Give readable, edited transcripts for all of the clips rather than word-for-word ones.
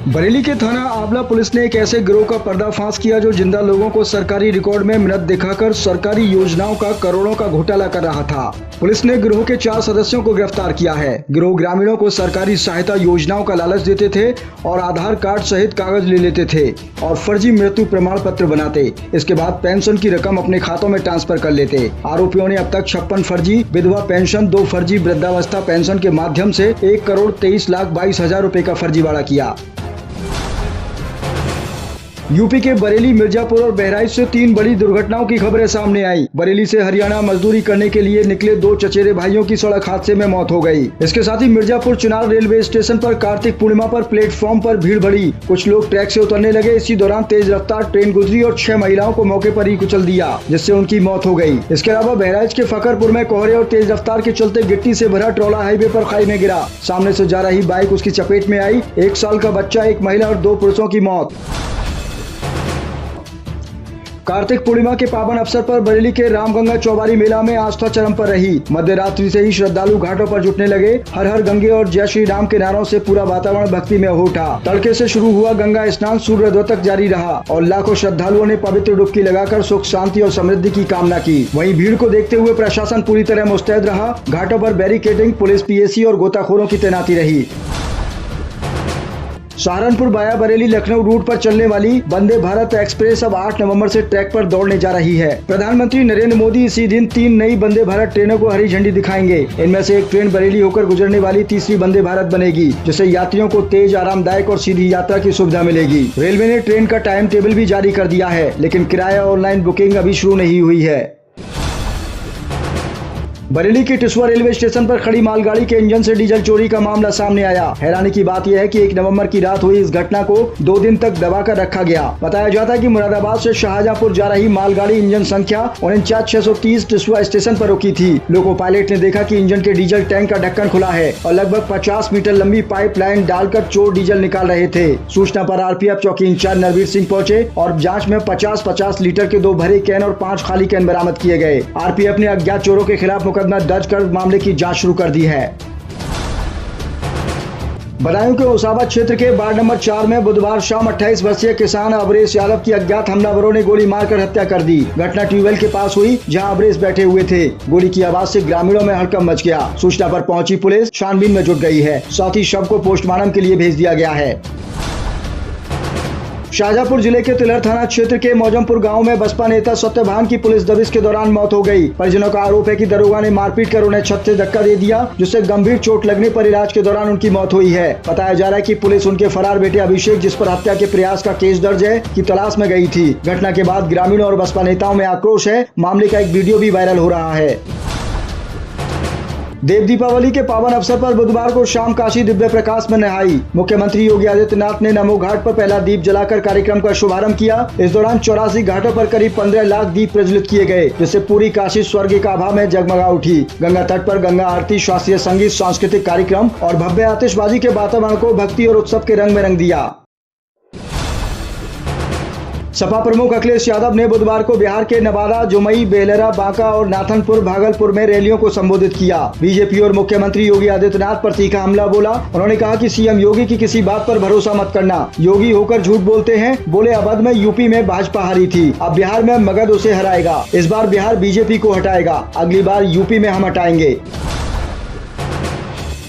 बरेली के थाना आंवला पुलिस ने एक ऐसे गिरोह का पर्दाफाश किया जो जिंदा लोगों को सरकारी रिकॉर्ड में मिनट दिखाकर सरकारी योजनाओं का करोड़ों का घोटाला कर रहा था। पुलिस ने गिरोह के 4 सदस्यों को गिरफ्तार किया है। गिरोह ग्रामीणों को सरकारी सहायता योजनाओं का लालच देते थे और आधार कार्ड सहित कागज ले लेते थे और फर्जी मृत्यु प्रमाण पत्र बनाते। इसके बाद पेंशन की रकम अपने खातों में ट्रांसफर कर लेते। आरोपियों ने अब तक 56 फर्जी विधवा पेंशन, 2 फर्जी वृद्धावस्था पेंशन के माध्यम से 1,23,22,000 रुपए का फर्जीवाड़ा किया। यूपी के बरेली, मिर्जापुर और बहराइच से 3 बड़ी दुर्घटनाओं की खबरें सामने आई। बरेली से हरियाणा मजदूरी करने के लिए निकले 2 चचेरे भाइयों की सड़क हादसे में मौत हो गई। इसके साथ ही मिर्जापुर चुनार रेलवे स्टेशन पर कार्तिक पूर्णिमा पर प्लेटफॉर्म पर भीड़ बढ़ी। कुछ लोग ट्रैक से उतरने लगे। इसी दौरान तेज रफ्तार ट्रेन गुजरी और 6 महिलाओं को मौके पर ही कुचल दिया, जिससे उनकी मौत हो गई। इसके अलावा बहराइच के फकरपुर में कोहरे और तेज रफ्तार के चलते गिट्टी से भरा ट्रॉला हाईवे पर खाई में गिरा। सामने से जा रही बाइक उसकी चपेट में आई। 1 साल का बच्चा, 1 महिला और 2 पुरुषों की मौत। कार्तिक पूर्णिमा के पावन अवसर पर बरेली के रामगंगा चौबारी मेला में आस्था चरम पर रही। मध्य रात्रि से ही श्रद्धालु घाटों पर जुटने लगे। हर हर गंगे और जय श्री राम के नारों से पूरा वातावरण भक्ति में हो उठा। तड़के से शुरू हुआ गंगा स्नान सूर्योदय तक जारी रहा और लाखों श्रद्धालुओं ने पवित्र डुबकी लगाकर सुख, शांति और समृद्धि की कामना की। वहीं भीड़ को देखते हुए प्रशासन पूरी तरह मुस्तैद रहा। घाटों पर बैरिकेडिंग, पुलिस, पीएसी और गोताखोरों की तैनाती रही। सहारनपुर वाया बरेली लखनऊ रूट पर चलने वाली वंदे भारत एक्सप्रेस अब 8 नवंबर से ट्रैक पर दौड़ने जा रही है। प्रधानमंत्री नरेंद्र मोदी इसी दिन 3 नई वंदे भारत ट्रेनों को हरी झंडी दिखाएंगे। इनमें से एक ट्रेन बरेली होकर गुजरने वाली तीसरी वंदे भारत बनेगी, जिससे यात्रियों को तेज, आरामदायक और सीधी यात्रा की सुविधा मिलेगी। रेलवे ने ट्रेन का टाइम टेबल भी जारी कर दिया है, लेकिन किराया ऑनलाइन बुकिंग अभी शुरू नहीं हुई है। बरेली के टिसवा रेलवे स्टेशन पर खड़ी मालगाड़ी के इंजन से डीजल चोरी का मामला सामने आया। हैरानी की बात यह है कि 1 नवंबर की रात हुई इस घटना को 2 दिन तक दबाकर रखा गया। बताया जाता है कि मुरादाबाद से शाहजहांपुर जा रही मालगाड़ी इंजन संख्या 49630 टिसवा स्टेशन पर रुकी थी। लोको पायलट ने देखा कि इंजन के डीजल टैंक का ढक्कन खुला है और लगभग 50 मीटर लंबी पाइप लाइन डालकर चोर डीजल निकाल रहे थे। सूचना पर आरपीएफ चौकी इंचार्ज नरवीर सिंह पहुंचे और जाँच में 50-50 लीटर के 2 भरे कैन और 5 खाली कैन बरामद किए गए। आरपीएफ ने अज्ञात चोरों के खिलाफ मुकदमा दर्ज कर मामले की जांच शुरू कर दी है। बदायूं के ओसावा क्षेत्र के वार्ड नंबर 4 में बुधवार शाम 28 वर्षीय किसान अवरेश यादव की अज्ञात हमलावरों ने गोली मारकर हत्या कर दी। घटना ट्यूबवेल के पास हुई, जहां अवरेश बैठे हुए थे। गोली की आवाज से ग्रामीणों में हड़कंप मच गया। सूचना पर पहुंची पुलिस छानबीन में जुट गई है। साथ ही शव को पोस्टमार्टम के लिए भेज दिया गया है। शाहजहांपुर जिले के तिलहर थाना क्षेत्र के मौजमपुर गांव में बसपा नेता सत्यभान की पुलिस दबिश के दौरान मौत हो गई। परिजनों का आरोप है कि दरोगा ने मारपीट कर उन्हें छत से धक्का दे दिया, जिससे गंभीर चोट लगने पर इलाज के दौरान उनकी मौत हुई है। बताया जा रहा है कि पुलिस उनके फरार बेटे अभिषेक, जिस पर हत्या के प्रयास का केस दर्ज है, की तलाश में गई थी। घटना के बाद ग्रामीणों और बसपा नेताओं में आक्रोश है। मामले का एक वीडियो भी वायरल हो रहा है। देव दीपावली के पावन अवसर पर बुधवार को शाम काशी दिव्य प्रकाश में नहाई। मुख्यमंत्री योगी आदित्यनाथ ने नमो घाट पर पहला दीप जलाकर कार्यक्रम का शुभारंभ किया। इस दौरान 84 घाटों पर करीब 15 लाख दीप प्रज्वलित किए गए, जिससे पूरी काशी स्वर्ग का आभा में जगमगा उठी। गंगा तट पर गंगा आरती, शास्त्रीय संगीत, सांस्कृतिक कार्यक्रम और भव्य आतिशबाजी के वातावरण को भक्ति और उत्सव के रंग में रंग दिया। सपा प्रमुख अखिलेश यादव ने बुधवार को बिहार के नवादा, जुमई, बेलरा, बांका और नाथनपुर, भागलपुर में रैलियों को संबोधित किया। बीजेपी और मुख्यमंत्री योगी आदित्यनाथ पर तीखा हमला बोला। उन्होंने कहा कि सीएम योगी की किसी बात पर भरोसा मत करना। योगी होकर झूठ बोलते हैं। बोले अवध में यूपी में भाजपा हारी थी, अब बिहार में मगध उसे हराएगा। इस बार बिहार बीजेपी को हटाएगा, अगली बार यूपी में हम हटाएंगे।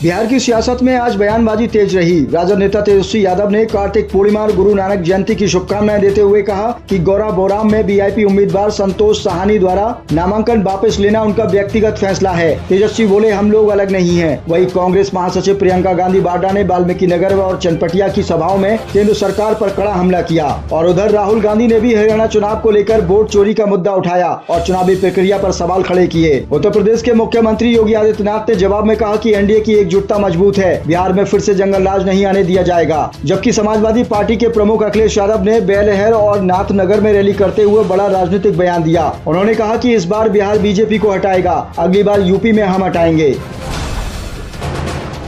बिहार की सियासत में आज बयानबाजी तेज रही। राजद नेता तेजस्वी यादव ने कार्तिक पूर्णिमा और गुरु नानक जयंती की शुभकामनाएं देते हुए कहा कि गौरा बोराम में वीआईपी उम्मीदवार संतोष साहनी द्वारा नामांकन वापस लेना उनका व्यक्तिगत फैसला है। तेजस्वी बोले, हम लोग अलग नहीं हैं। वहीं कांग्रेस महासचिव प्रियंका गांधी वाड्रा ने वाल्मीकि नगर और चनपटिया की सभाओं में केंद्र सरकार पर कड़ा हमला किया। और उधर राहुल गांधी ने भी हरियाणा चुनाव को लेकर वोट चोरी का मुद्दा उठाया और चुनावी प्रक्रिया पर सवाल खड़े किए। उत्तर प्रदेश के मुख्यमंत्री योगी आदित्यनाथ ने जवाब में कहा कि एनडीए की एकजुटता मजबूत है, बिहार में फिर से जंगल राज नहीं आने दिया जाएगा। जबकि समाजवादी पार्टी के प्रमुख अखिलेश यादव ने बेलहर और नाथनगर में रैली करते हुए बड़ा राजनीतिक बयान दिया। उन्होंने कहा कि इस बार बिहार बीजेपी को हटाएगा, अगली बार यूपी में हम हटाएंगे।